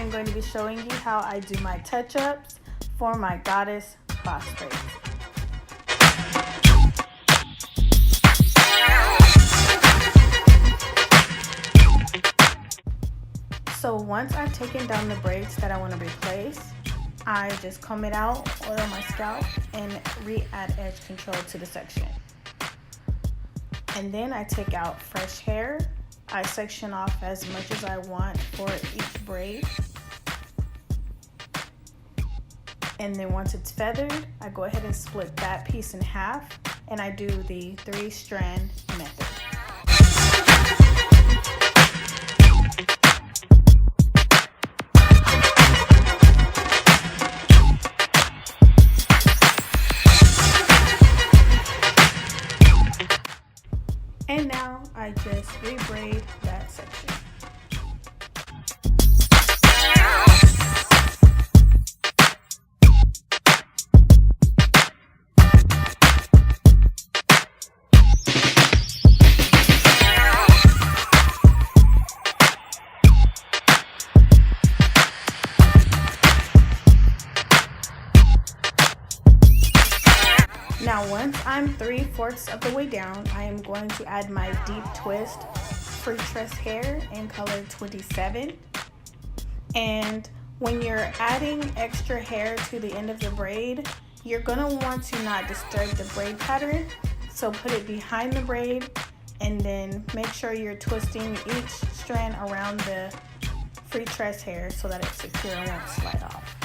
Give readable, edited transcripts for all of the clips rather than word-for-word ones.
I'm going to be showing you how I do my touch-ups for my Goddess box braids. So once I've taken down the braids that I want to replace, I just comb it out, oil my scalp, and re-add edge control to the section. And then I take out fresh hair. I section off as much as I want for each braid. And then once it's feathered, I go ahead and split that piece in half, and I do the 3-strand method. And now I just rebraid that section. Now once I'm 3/4 of the way down, I am going to add my deep twist free tress hair in color 27. And when you're adding extra hair to the end of the braid, you're going to want to not disturb the braid pattern. So put it behind the braid and then make sure you're twisting each strand around the free tress hair so that it's secure and won't slide off.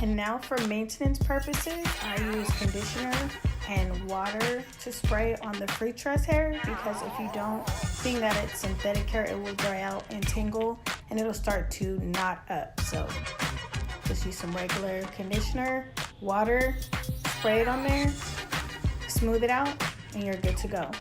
And now for maintenance purposes, I use conditioner and water to spray on the free tress hair, because if you don't, being that it's synthetic hair, it will dry out and tingle and it'll start to knot up. So just use some regular conditioner, water, spray it on there, smooth it out, and you're good to go.